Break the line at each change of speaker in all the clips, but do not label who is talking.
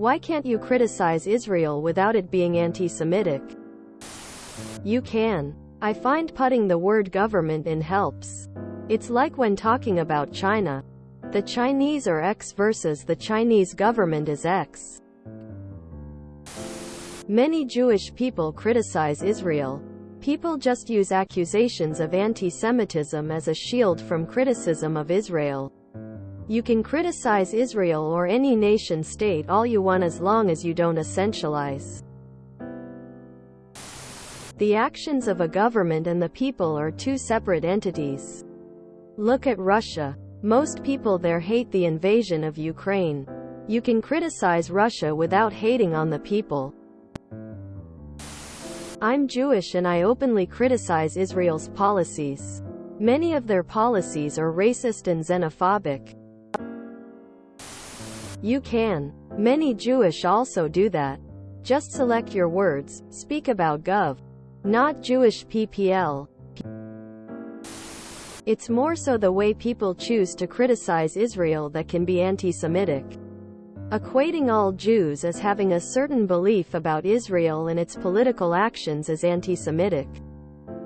Why can't you criticize Israel without it being anti-Semitic? You can. I find putting the word government in helps. It's like when talking about China. The Chinese are X versus the Chinese government is X. Many Jewish people criticize Israel. People just use accusations of anti-Semitism as a shield from criticism of Israel. You can criticize Israel or any nation-state all you want as long as you don't essentialize. The actions of a government and the people are two separate entities. Look at Russia. Most people there hate the invasion of Ukraine. You can criticize Russia without hating on the people. I'm Jewish and I openly criticize Israel's policies. Many of their policies are racist and xenophobic. You can. Many Jewish also do that. Just select your words, speak about Gov. Not Jewish PPL. It's more so the way people choose to criticize Israel that can be anti-Semitic. Equating all Jews as having a certain belief about Israel and its political actions is anti-Semitic.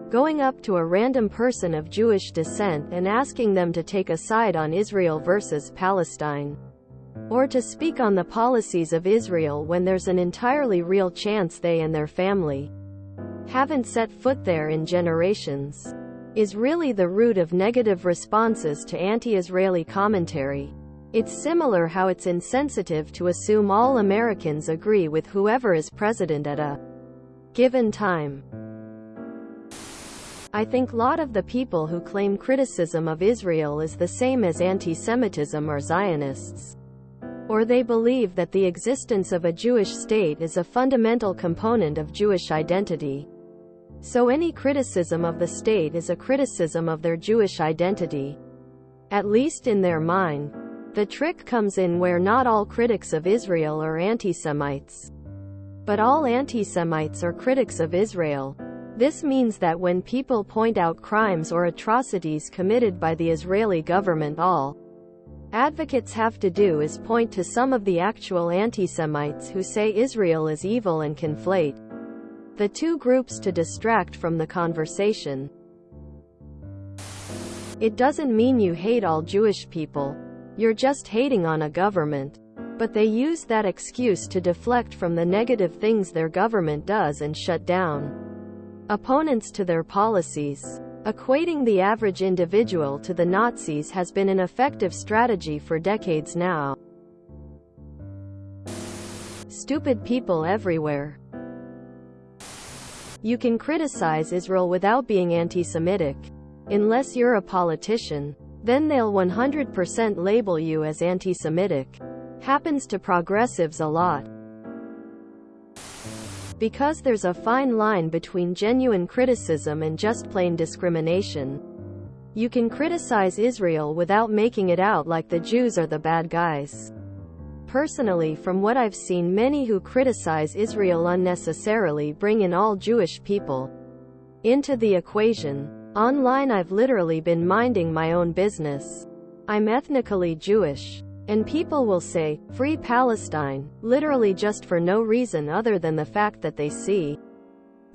Going up to a random person of Jewish descent and asking them to take a side on Israel versus Palestine. Or to speak on the policies of Israel when there's an entirely real chance they and their family haven't set foot there in generations, is really the root of negative responses to anti-Israeli commentary. It's similar how it's insensitive to assume all Americans agree with whoever is president at a given time. I think a lot of the people who claim criticism of Israel is the same as anti-Semitism are Zionists. Or they believe that the existence of a Jewish state is a fundamental component of Jewish identity. So any criticism of the state is a criticism of their Jewish identity. At least in their mind. The trick comes in where not all critics of Israel are anti-Semites. But all anti-Semites are critics of Israel. This means that when people point out crimes or atrocities committed by the Israeli government, all advocates have to do is point to some of the actual anti-Semites who say Israel is evil and conflate the two groups to distract from the conversation. It doesn't mean you hate all Jewish people. You're just hating on a government. But they use that excuse to deflect from the negative things their government does and shut down opponents to their policies. Equating the average individual to the Nazis has been an effective strategy for decades now. Stupid people everywhere. You can criticize Israel without being anti-Semitic. Unless you're a politician. Then they'll 100% label you as anti-Semitic. Happens to progressives a lot. Because there's a fine line between genuine criticism and just plain discrimination. You can criticize Israel without making it out like the Jews are the bad guys. Personally, from what I've seen, many who criticize Israel unnecessarily bring in all Jewish people into the equation. Online I've literally been minding my own business. I'm ethnically Jewish. And people will say, "Free Palestine," literally just for no reason other than the fact that they see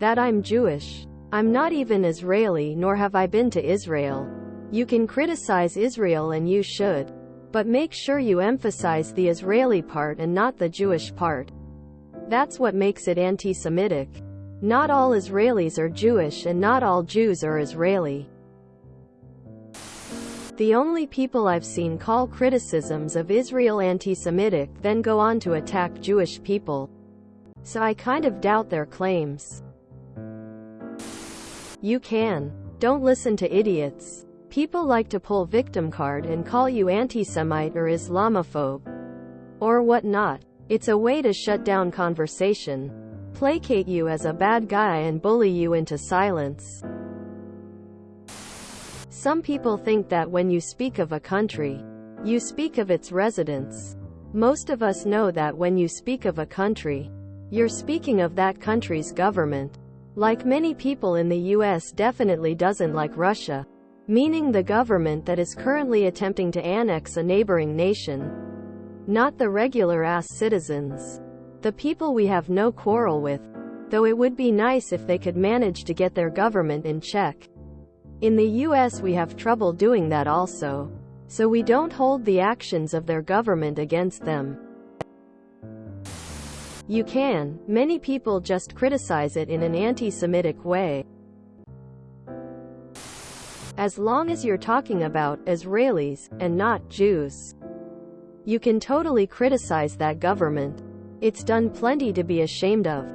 that I'm Jewish. I'm not even Israeli, nor have I been to Israel. You can criticize Israel and you should. But make sure you emphasize the Israeli part and not the Jewish part. That's what makes it anti-Semitic. Not all Israelis are Jewish and not all Jews are Israeli. The only people I've seen call criticisms of Israel anti-Semitic then go on to attack Jewish people. So I kind of doubt their claims. You can. Don't listen to idiots. People like to pull victim card and call you anti-Semite or Islamophobe. Or whatnot. It's a way to shut down conversation. Placate you as a bad guy and bully you into silence. Some people think that when you speak of a country, you speak of its residents. Most of us know that when you speak of a country, you're speaking of that country's government. Like many people in the US definitely doesn't like Russia, meaning the government that is currently attempting to annex a neighboring nation. not the regular-ass citizens. The people we have no quarrel with, though it would be nice if they could manage to get their government in check. In the US we have trouble doing that also. So we don't hold the actions of their government against them. You can. Many people just criticize it in an anti-Semitic way. As long as you're talking about Israelis, and not Jews. You can totally criticize that government. It's done plenty to be ashamed of.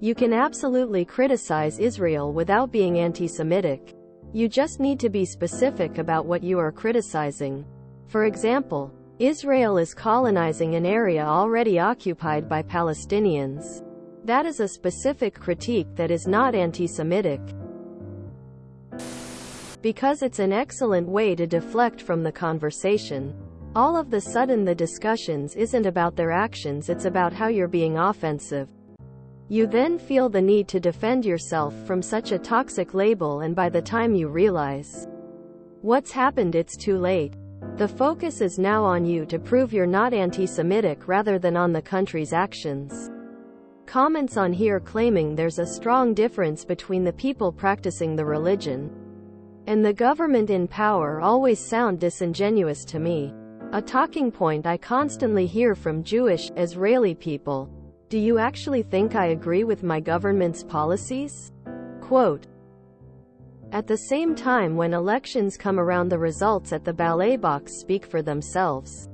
You can absolutely criticize Israel without being anti-Semitic. You just need to be specific about what you are criticizing. For example, Israel is colonizing an area already occupied by Palestinians. That is a specific critique that is not anti-Semitic. Because it's an excellent way to deflect from the conversation. All of the sudden the discussions isn't about their actions, it's about how you're being offensive. You then feel the need to defend yourself from such a toxic label, and by the time you realize what's happened, it's too late. The focus is now on you to prove you're not anti-Semitic rather than on the country's actions. Comments on here claiming there's a strong difference between the people practicing the religion and the government in power always sound disingenuous to me. A talking point I constantly hear from Jewish, Israeli people. Do you actually think I agree with my government's policies? Quote. At the same time, when elections come around, the results at the ballot box speak for themselves.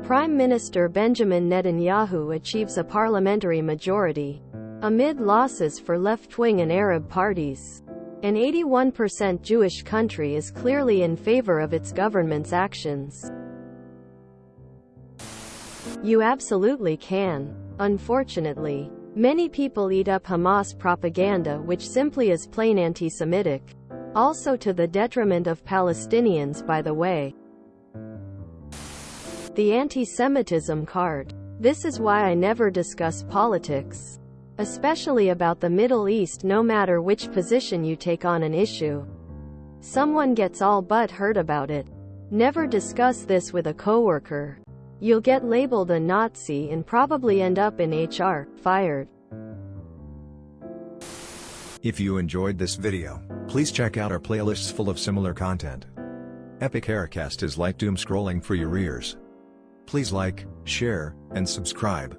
Prime Minister Benjamin Netanyahu achieves a parliamentary majority amid losses for left-wing and Arab parties. An 81% Jewish country is clearly in favor of its government's actions. You absolutely can. Unfortunately, many people eat up Hamas propaganda, which simply is plain anti-Semitic. Also to the detriment of Palestinians, by the way. The anti-Semitism card. This is why I never discuss politics. Especially about the Middle East, no matter which position you take on an issue. Someone gets all but hurt about it. Never discuss this with a coworker. You'll get labeled a Nazi and probably end up in HR, fired.
If you enjoyed this video, please check out our playlists full of similar content. Epic Haircast is like doom scrolling for your ears. Please like, share, and subscribe.